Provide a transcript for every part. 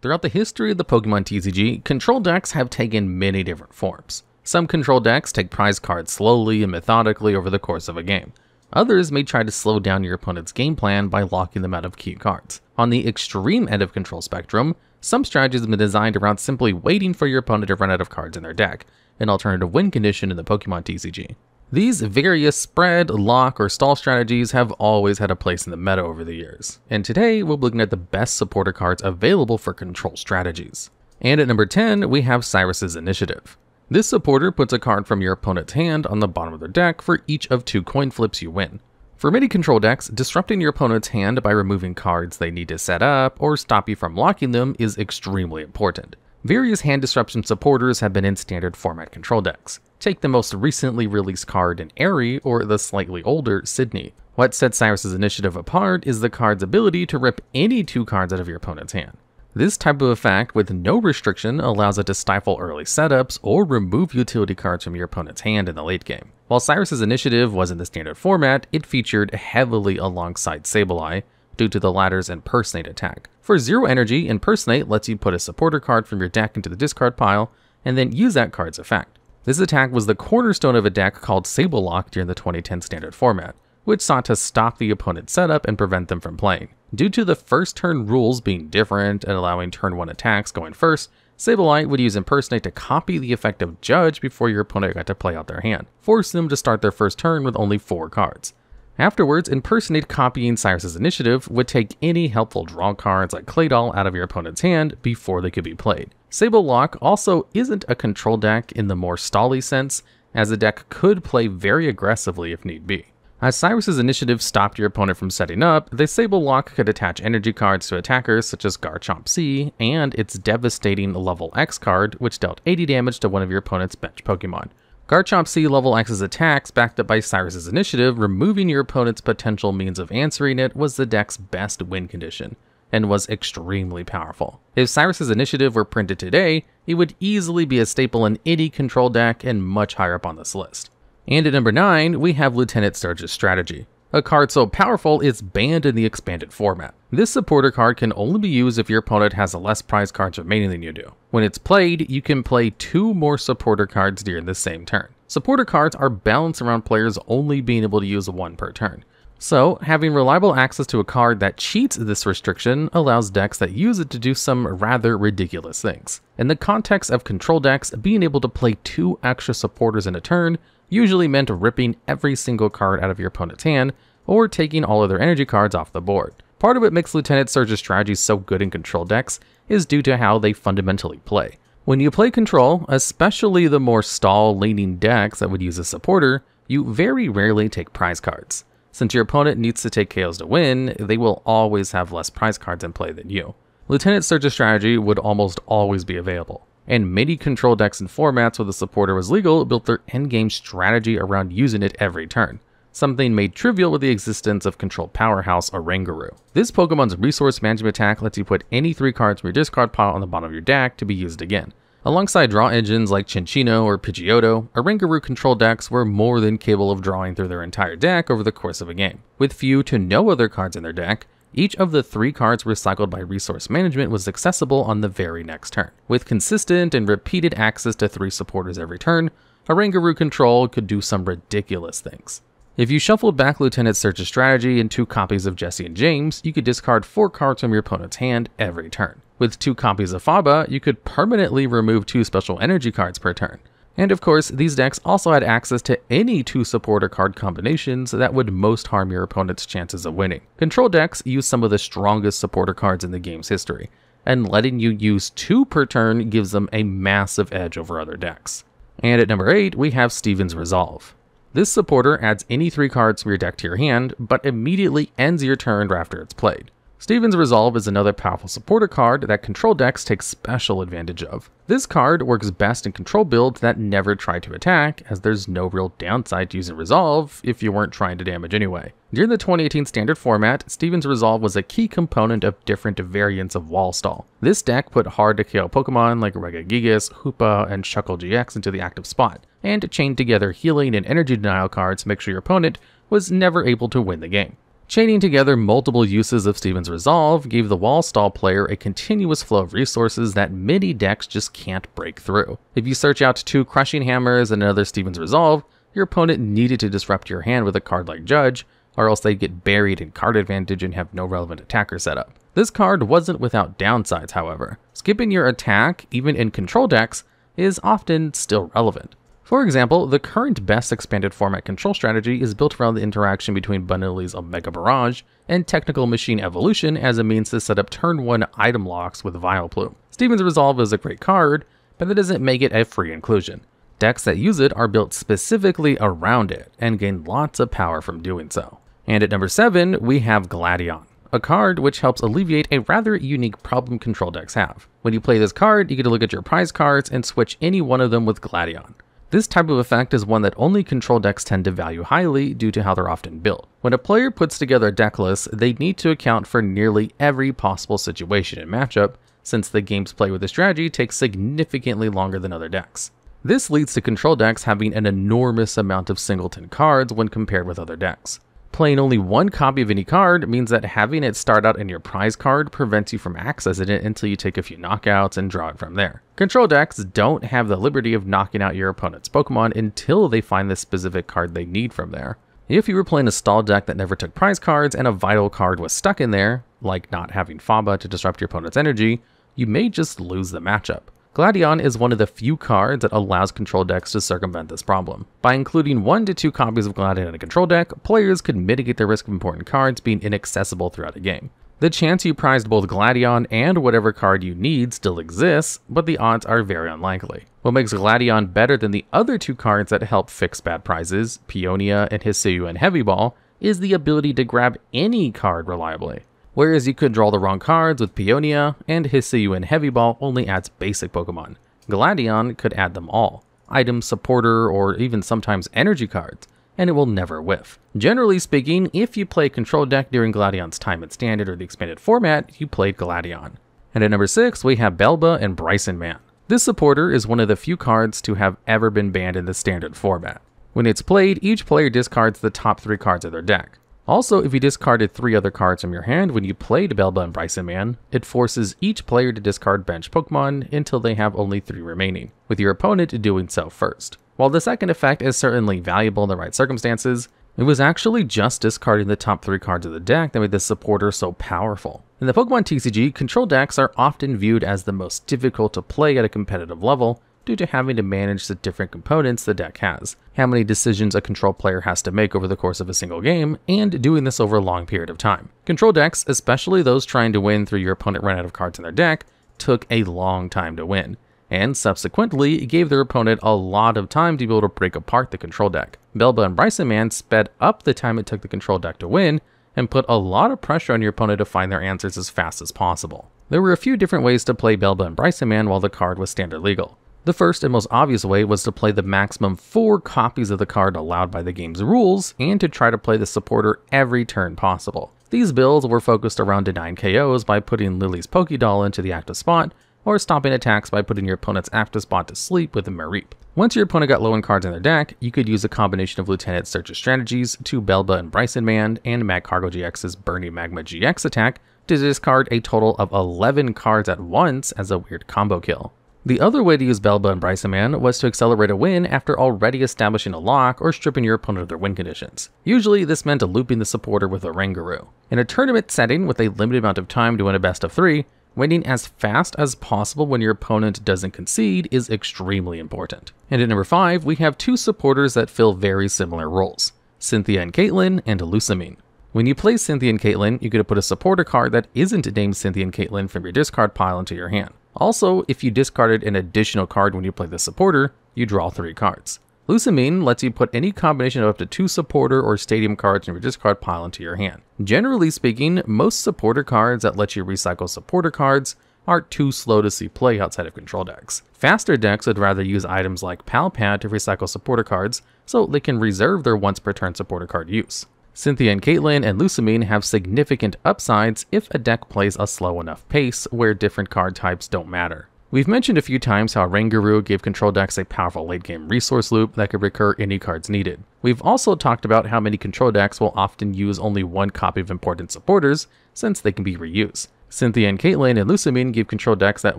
Throughout the history of the Pokemon TCG, control decks have taken many different forms. Some control decks take prize cards slowly and methodically over the course of a game. Others may try to slow down your opponent's game plan by locking them out of key cards. On the extreme end of control spectrum, some strategies have been designed around simply waiting for your opponent to run out of cards in their deck, an alternative win condition in the Pokemon TCG. These various spread, lock, or stall strategies have always had a place in the meta over the years, and today we'll be looking at the best supporter cards available for control strategies. And at number 10, we have Cyrus's Initiative. This supporter puts a card from your opponent's hand on the bottom of their deck for each of 2 coin flips you win. For many control decks, disrupting your opponent's hand by removing cards they need to set up or stop you from locking them is extremely important. Various hand disruption supporters have been in standard format control decks. Take the most recently released card in Airy or the slightly older Sydney. What sets Cyrus's Initiative apart is the card's ability to rip any 2 cards out of your opponent's hand. This type of effect with no restriction allows it to stifle early setups or remove utility cards from your opponent's hand in the late game. While Cyrus's Initiative was in the standard format, it featured heavily alongside Sableye due to the latter's Impersonate attack. For 0 energy, Impersonate lets you put a supporter card from your deck into the discard pile and then use that card's effect. This attack was the cornerstone of a deck called Sablelock during the 2010 standard format, which sought to stop the opponent's setup and prevent them from playing. Due to the first turn rules being different and allowing turn 1 attacks going first, Sableye would use Impersonate to copy the effect of Judge before your opponent got to play out their hand, forcing them to start their first turn with only 4 cards. Afterwards, Impersonate copying Cyrus's Initiative would take any helpful draw cards like Claydol out of your opponent's hand before they could be played. Sablelock also isn't a control deck in the more stally sense, as the deck could play very aggressively if need be. As Cyrus's Initiative stopped your opponent from setting up, the Sablelock could attach energy cards to attackers such as Garchomp C, and its devastating Level X card, which dealt 80 damage to one of your opponent's bench Pokemon. Garchomp C Level X's attacks, backed up by Cyrus's Initiative, removing your opponent's potential means of answering it, was the deck's best win condition, and was extremely powerful. If Cyrus's Initiative were printed today, it would easily be a staple in any control deck and much higher up on this list. And at number 9, we have Lieutenant Surge's Strategy, a card so powerful it's banned in the expanded format. This supporter card can only be used if your opponent has less prize cards remaining than you do. When it's played, you can play 2 more supporter cards during the same turn. Supporter cards are balanced around players only being able to use 1 per turn. So, having reliable access to a card that cheats this restriction allows decks that use it to do some rather ridiculous things. In the context of control decks, being able to play 2 extra supporters in a turn usually meant ripping every single card out of your opponent's hand or taking all of their energy cards off the board. Part of what makes Lieutenant Surge's strategy so good in control decks is due to how they fundamentally play. When you play control, especially the more stall-leaning decks that would use a supporter, you very rarely take prize cards. Since your opponent needs to take KOs to win, they will always have less prize cards in play than you. Lieutenant Surge's strategy would almost always be available, and many control decks and formats where the supporter was legal built their endgame strategy around using it every turn, something made trivial with the existence of control powerhouse Oranguru. This Pokemon's resource management attack lets you put any 3 cards from your discard pile on the bottom of your deck to be used again. Alongside draw engines like Cinccino or Pidgeotto, Oranguru control decks were more than capable of drawing through their entire deck over the course of a game. With few to no other cards in their deck, each of the 3 cards recycled by resource management was accessible on the very next turn. With consistent and repeated access to 3 supporters every turn, Oranguru control could do some ridiculous things. If you shuffled back Lieutenant Surge's strategy and 2 copies of Jesse and James, you could discard 4 cards from your opponent's hand every turn. With 2 copies of Faba, you could permanently remove 2 special energy cards per turn. And of course, these decks also had access to any 2 supporter card combinations that would most harm your opponent's chances of winning. Control decks use some of the strongest supporter cards in the game's history, and letting you use 2 per turn gives them a massive edge over other decks. And at number 8, we have Steven's Resolve. This supporter adds any 3 cards from your deck to your hand, but immediately ends your turn after it's played. Steven's Resolve is another powerful supporter card that control decks take special advantage of. This card works best in control builds that never try to attack, as there's no real downside to using Resolve if you weren't trying to damage anyway. During the 2018 standard format, Steven's Resolve was a key component of different variants of Wall Stall. This deck put hard to KO Pokemon like Regigigas, Hoopa, and Shuckle GX into the active spot, and chained together healing and energy denial cards to make sure your opponent was never able to win the game. Chaining together multiple uses of Steven's Resolve gave the Wall Stall player a continuous flow of resources that many decks just can't break through. If you search out 2 Crushing Hammers and another Steven's Resolve, your opponent needed to disrupt your hand with a card like Judge, or else they'd get buried in card advantage and have no relevant attacker setup. This card wasn't without downsides, however. Skipping your attack, even in control decks, is often still relevant. For example, the current best expanded format control strategy is built around the interaction between Benelli's Omega Barrage and Technical Machine Evolution as a means to set up turn 1 item locks with Vileplume. Steven's Resolve is a great card, but that doesn't make it a free inclusion. Decks that use it are built specifically around it and gain lots of power from doing so. And at number 7, we have Gladion, a card which helps alleviate a rather unique problem control decks have. When you play this card, you get to look at your prize cards and switch any one of them with Gladion. This type of effect is one that only control decks tend to value highly due to how they're often built. When a player puts together a deck list, they need to account for nearly every possible situation and matchup, since the game's play with the strategy takes significantly longer than other decks. This leads to control decks having an enormous amount of singleton cards when compared with other decks. Playing only one copy of any card means that having it start out in your prize card prevents you from accessing it until you take a few knockouts and draw it from there. Control decks don't have the liberty of knocking out your opponent's Pokemon until they find the specific card they need from there. If you were playing a stall deck that never took prize cards and a vital card was stuck in there, like not having Faba to disrupt your opponent's energy, you may just lose the matchup. Gladion is one of the few cards that allows control decks to circumvent this problem. By including 1 to 2 copies of Gladion in a control deck, players could mitigate the risk of important cards being inaccessible throughout a game. The chance you prized both Gladion and whatever card you need still exists, but the odds are very unlikely. What makes Gladion better than the other 2 cards that help fix bad prizes, Peonia and Hisuian Heavy Ball, is the ability to grab any card reliably. Whereas you could draw the wrong cards with Peonia, and Hisuian Heavy Ball only adds basic Pokemon. Gladion could add them all, item, supporter, or even sometimes energy cards, and it will never whiff. Generally speaking, if you play a control deck during Gladion's time in Standard or the expanded format, you played Gladion. And at number 6, we have Belba and Brycen-Man. This supporter is one of the few cards to have ever been banned in the Standard format. When it's played, each player discards the top 3 cards of their deck. Also, if you discarded 3 other cards from your hand when you played Belba and Brycen-Man, it forces each player to discard bench Pokemon until they have only 3 remaining, with your opponent doing so first. While the second effect is certainly valuable in the right circumstances, it was actually just discarding the top 3 cards of the deck that made this supporter so powerful. In the Pokemon TCG, control decks are often viewed as the most difficult to play at a competitive level, due to having to manage the different components the deck has, how many decisions a control player has to make over the course of a single game, and doing this over a long period of time. Control decks, especially those trying to win through your opponent ran out of cards in their deck, took a long time to win, and subsequently gave their opponent a lot of time to be able to break apart the control deck. Belba and Brycen-Man sped up the time it took the control deck to win, and put a lot of pressure on your opponent to find their answers as fast as possible. There were a few different ways to play Belba and Brycen-Man while the card was standard legal. The first and most obvious way was to play the maximum 4 copies of the card allowed by the game's rules, and to try to play the supporter every turn possible. These builds were focused around denying KOs by putting Lily's Pokédoll into the active spot, or stopping attacks by putting your opponent's active spot to sleep with a Mareep. Once your opponent got low in cards in their deck, you could use a combination of Lieutenant Search's strategies to Belba and Brycen-Man and Magcargo GX's Burning Magma GX attack to discard a total of 11 cards at once as a weird combo kill. The other way to use Belba and Brycen-Man was to accelerate a win after already establishing a lock or stripping your opponent of their win conditions. Usually this meant looping the supporter with a Oranguru. In a tournament setting with a limited amount of time to win a best of 3, winning as fast as possible when your opponent doesn't concede is extremely important. And at number 5, we have 2 supporters that fill very similar roles, Cynthia and Caitlyn and Lusamine. When you play Cynthia and Caitlyn, you get to put a supporter card that isn't named Cynthia and Caitlyn from your discard pile into your hand. Also, if you discarded an additional card when you play the supporter, you draw 3 cards. Lusamine lets you put any combination of up to 2 supporter or stadium cards in your discard pile into your hand. Generally speaking, most supporter cards that let you recycle supporter cards are too slow to see play outside of control decks. Faster decks would rather use items like Palpad to recycle supporter cards so they can reserve their once per turn supporter card use. Cynthia and Caitlyn and Lusamine have significant upsides if a deck plays a slow enough pace where different card types don't matter. We've mentioned a few times how Oranguru gave control decks a powerful late-game resource loop that could recur any cards needed. We've also talked about how many control decks will often use only one copy of important supporters, since they can be reused. Cynthia and Caitlyn and Lusamine gave control decks that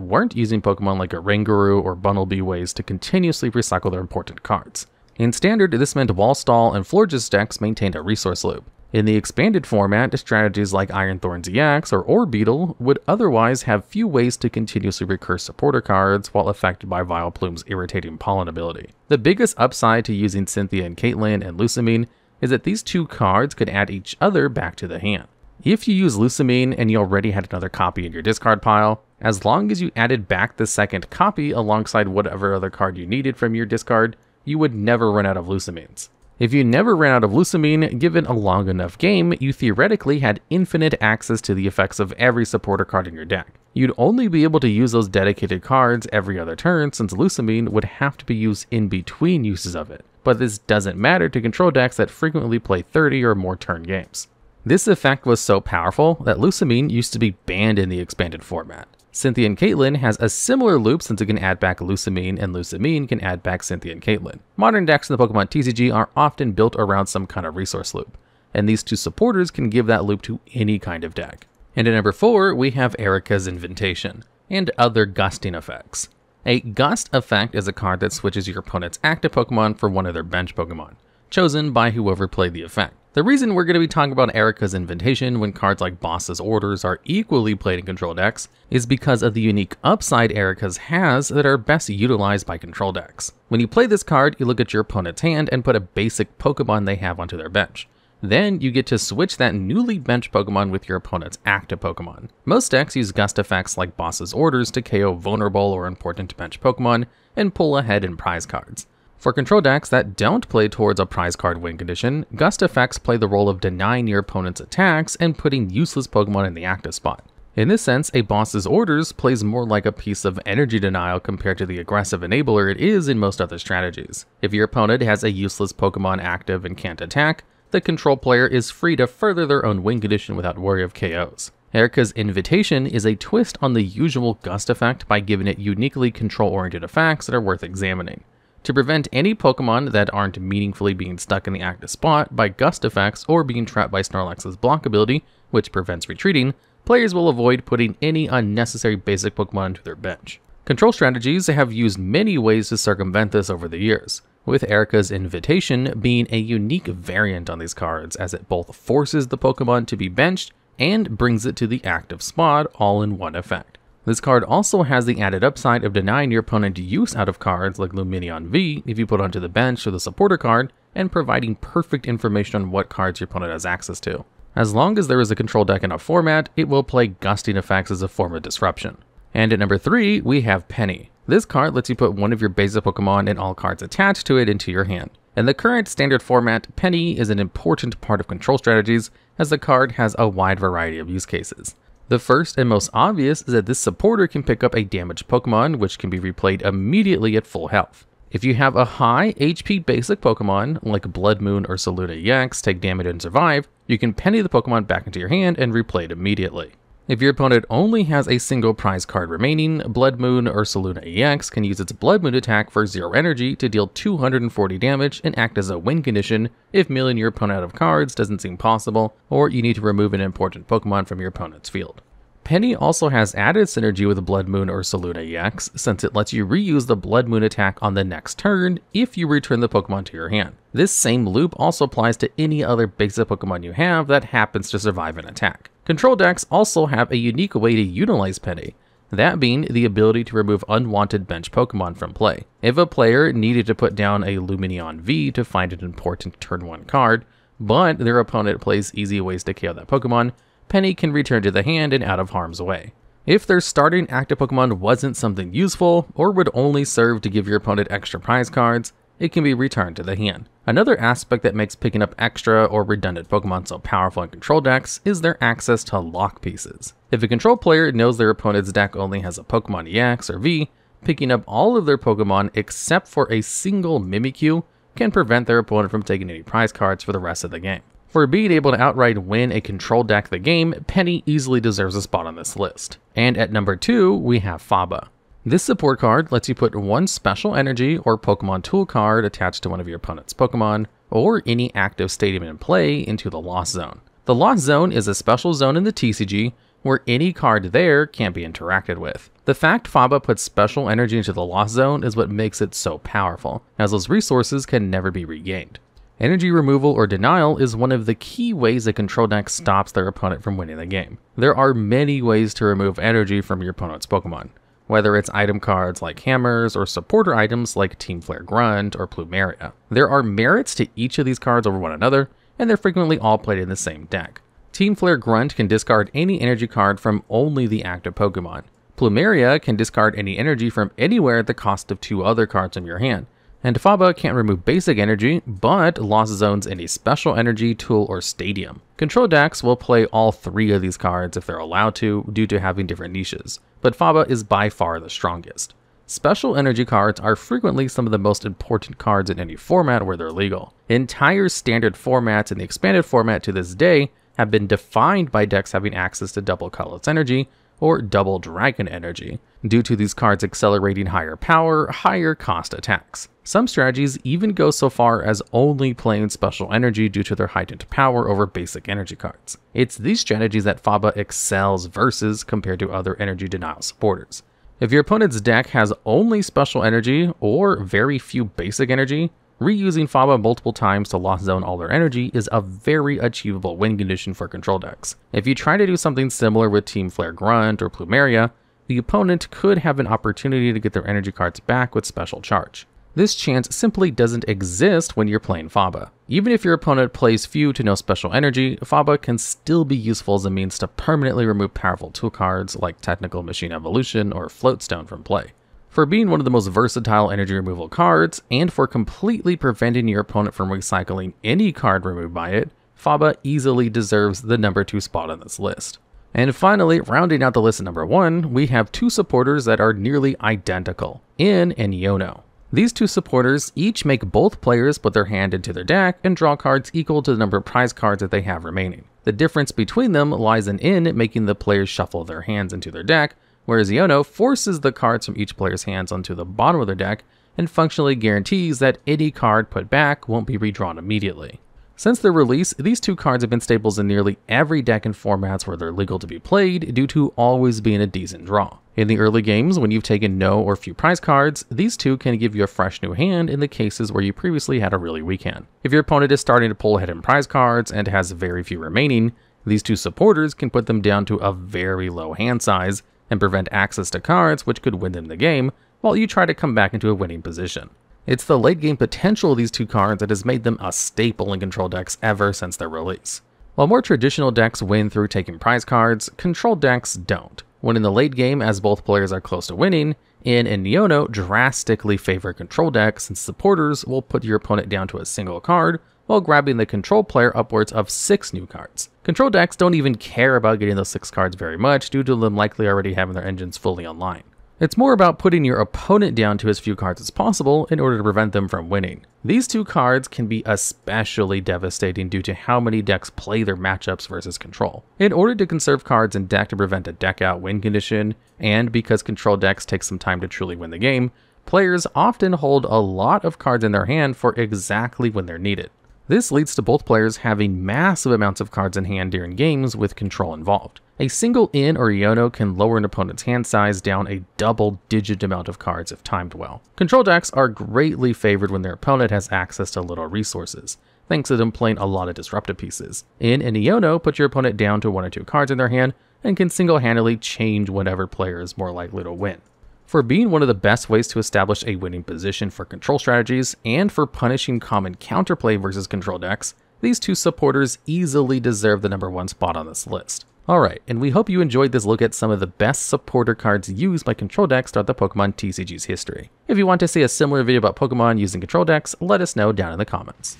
weren't using Pokemon like Oranguru or Bunnelby ways to continuously recycle their important cards. In Standard, this meant Wallstall and Florges decks maintained a resource loop. In the expanded format, strategies like Ironthorn's EX or Orbeetle would otherwise have few ways to continuously recur supporter cards while affected by Vileplume's irritating pollen ability. The biggest upside to using Cynthia and Caitlyn and Lusamine is that these two cards could add each other back to the hand. If you use Lusamine and you already had another copy in your discard pile, as long as you added back the second copy alongside whatever other card you needed from your discard, you would never run out of Lusamines. If you never ran out of Lusamine, given a long enough game, you theoretically had infinite access to the effects of every supporter card in your deck. You'd only be able to use those dedicated cards every other turn since Lusamine would have to be used in between uses of it, but this doesn't matter to control decks that frequently play 30 or more turn games. This effect was so powerful that Lusamine used to be banned in the expanded format. Cynthia and Caitlyn has a similar loop since it can add back Lusamine and Lusamine can add back Cynthia and Caitlyn. Modern decks in the Pokemon TCG are often built around some kind of resource loop, and these two supporters can give that loop to any kind of deck. And at number 4, we have Erika's Invitation, and other gusting effects. A gust effect is a card that switches your opponent's active Pokemon for one of their bench Pokemon, chosen by whoever played the effect. The reason we're going to be talking about Erika's Invitation when cards like Boss's Orders are equally played in control decks is because of the unique upside Erika's has that are best utilized by control decks. When you play this card, you look at your opponent's hand and put a basic Pokemon they have onto their bench. Then you get to switch that newly benched Pokemon with your opponent's active Pokemon. Most decks use gust effects like Boss's Orders to KO vulnerable or important bench Pokemon and pull ahead in prize cards. For control decks that don't play towards a prize card win condition, gust effects play the role of denying your opponent's attacks and putting useless Pokemon in the active spot. In this sense, a Boss's Orders plays more like a piece of energy denial compared to the aggressive enabler it is in most other strategies. If your opponent has a useless Pokemon active and can't attack, the control player is free to further their own win condition without worry of KOs. Erika's Invitation is a twist on the usual gust effect by giving it uniquely control-oriented effects that are worth examining. To prevent any Pokemon that aren't meaningfully being stuck in the active spot by gust effects or being trapped by Snorlax's block ability, which prevents retreating, players will avoid putting any unnecessary basic Pokemon into their bench. Control strategies have used many ways to circumvent this over the years, with Erika's Invitation being a unique variant on these cards as it both forces the Pokemon to be benched and brings it to the active spot all in one effect. This card also has the added upside of denying your opponent use out of cards like Lumineon V if you put onto the bench or the supporter card, and providing perfect information on what cards your opponent has access to. As long as there is a control deck in a format, it will play gusting effects as a form of disruption. And at number 3, we have Penny. This card lets you put one of your basic Pokemon and all cards attached to it into your hand. In the current standard format, Penny is an important part of control strategies as the card has a wide variety of use cases. The first and most obvious is that this supporter can pick up a damaged Pokemon which can be replayed immediately at full health. If you have a high HP basic Pokemon, like Blood Moon or Saluna EX, take damage and survive, you can penny the Pokemon back into your hand and replay it immediately. If your opponent only has a single prize card remaining, Blood Moon or Saluna EX can use its Blood Moon attack for 0 energy to deal 240 damage and act as a win condition if milling your opponent out of cards doesn't seem possible, or you need to remove an important Pokemon from your opponent's field. Penny also has added synergy with Blood Moon or Saluna EX, since it lets you reuse the Blood Moon attack on the next turn if you return the Pokemon to your hand. This same loop also applies to any other basic Pokemon you have that happens to survive an attack. Control decks also have a unique way to utilize Penny, that being the ability to remove unwanted bench Pokemon from play. If a player needed to put down a Lumineon V to find an important turn 1 card, but their opponent plays easy ways to KO that Pokemon, Penny can return to the hand and out of harm's way. If their starting active Pokemon wasn't something useful, or would only serve to give your opponent extra prize cards, it can be returned to the hand. Another aspect that makes picking up extra or redundant Pokemon so powerful in control decks is their access to lock pieces. If a control player knows their opponent's deck only has a Pokemon EX or V, picking up all of their Pokemon except for a single Mimikyu can prevent their opponent from taking any prize cards for the rest of the game. For being able to outright win a control deck the game, Penny easily deserves a spot on this list. And at number 2, we have Faba. This support card lets you put one special energy or Pokemon tool card attached to one of your opponent's Pokemon, or any active stadium in play, into the Lost Zone. The Lost Zone is a special zone in the TCG where any card there can't be interacted with. The fact Faba puts special energy into the Lost Zone is what makes it so powerful, as those resources can never be regained. Energy removal or denial is one of the key ways a control deck stops their opponent from winning the game. There are many ways to remove energy from your opponent's Pokemon, whether it's item cards like hammers or supporter items like Team Flare Grunt or Plumeria. There are merits to each of these cards over one another, and they're frequently all played in the same deck. Team Flare Grunt can discard any energy card from only the active Pokemon. Plumeria can discard any energy from anywhere at the cost of 2 other cards in your hand. And Faba can't remove basic energy, but Lost Zones any special energy, tool, or stadium. Control decks will play all 3 of these cards if they're allowed to, due to having different niches, but Faba is by far the strongest. Special energy cards are frequently some of the most important cards in any format where they're legal. Entire standard formats and the expanded format to this day have been defined by decks having access to double Colorless Energy or double Dragon Energy, due to these cards accelerating higher power, higher cost attacks. Some strategies even go so far as only playing special energy due to their heightened power over basic energy cards. It's these strategies that Faba excels versus compared to other energy denial supporters. If your opponent's deck has only special energy or very few basic energy, reusing Faba multiple times to Lost Zone all their energy is a very achievable win condition for control decks. If you try to do something similar with Team Flare Grunt or Plumeria, the opponent could have an opportunity to get their energy cards back with special charge. This chance simply doesn't exist when you're playing Faba. Even if your opponent plays few to no special energy, Faba can still be useful as a means to permanently remove powerful tool cards like Technical Machine Evolution or Floatstone from play. For being one of the most versatile energy removal cards, and for completely preventing your opponent from recycling any card removed by it, Faba easily deserves the number 2 spot on this list. And finally, rounding out the list at number 1, we have 2 supporters that are nearly identical, In and Iono. These 2 supporters each make both players put their hand into their deck and draw cards equal to the number of prize cards that they have remaining. The difference between them lies in making the players shuffle their hands into their deck, whereas Iono forces the cards from each player's hands onto the bottom of their deck and functionally guarantees that any card put back won't be redrawn immediately. Since their release, these 2 cards have been staples in nearly every deck and formats where they're legal to be played due to always being a decent draw. In the early games, when you've taken no or few prize cards, these 2 can give you a fresh new hand in the cases where you previously had a really weak hand. If your opponent is starting to pull ahead in prize cards and has very few remaining, these 2 supporters can put them down to a very low hand size and prevent access to cards which could win them the game, while you try to come back into a winning position. It's the late game potential of these 2 cards that has made them a staple in control decks ever since their release. While more traditional decks win through taking prize cards, control decks don't. When in the late game, as both players are close to winning, In and Iono drastically favor control decks, since supporters will put your opponent down to a single card while grabbing the control player upwards of 6 new cards. Control decks don't even care about getting those 6 cards very much due to them likely already having their engines fully online. It's more about putting your opponent down to as few cards as possible in order to prevent them from winning. These 2 cards can be especially devastating due to how many decks play their matchups versus control. In order to conserve cards in deck to prevent a deck out win condition, and because control decks take some time to truly win the game, players often hold a lot of cards in their hand for exactly when they're needed. This leads to both players having massive amounts of cards in hand during games with control involved. A single In or Iono can lower an opponent's hand size down a double-digit amount of cards if timed well. Control decks are greatly favored when their opponent has access to little resources, thanks to them playing a lot of disruptive pieces. In and Iono put your opponent down to 1 or 2 cards in their hand and can single-handedly change whatever player is more likely to win. For being one of the best ways to establish a winning position for control strategies, and for punishing common counterplay versus control decks, these 2 supporters easily deserve the number 1 spot on this list. Alright, and we hope you enjoyed this look at some of the best supporter cards used by control decks throughout the Pokemon TCG's history. If you want to see a similar video about Pokemon using control decks, let us know down in the comments.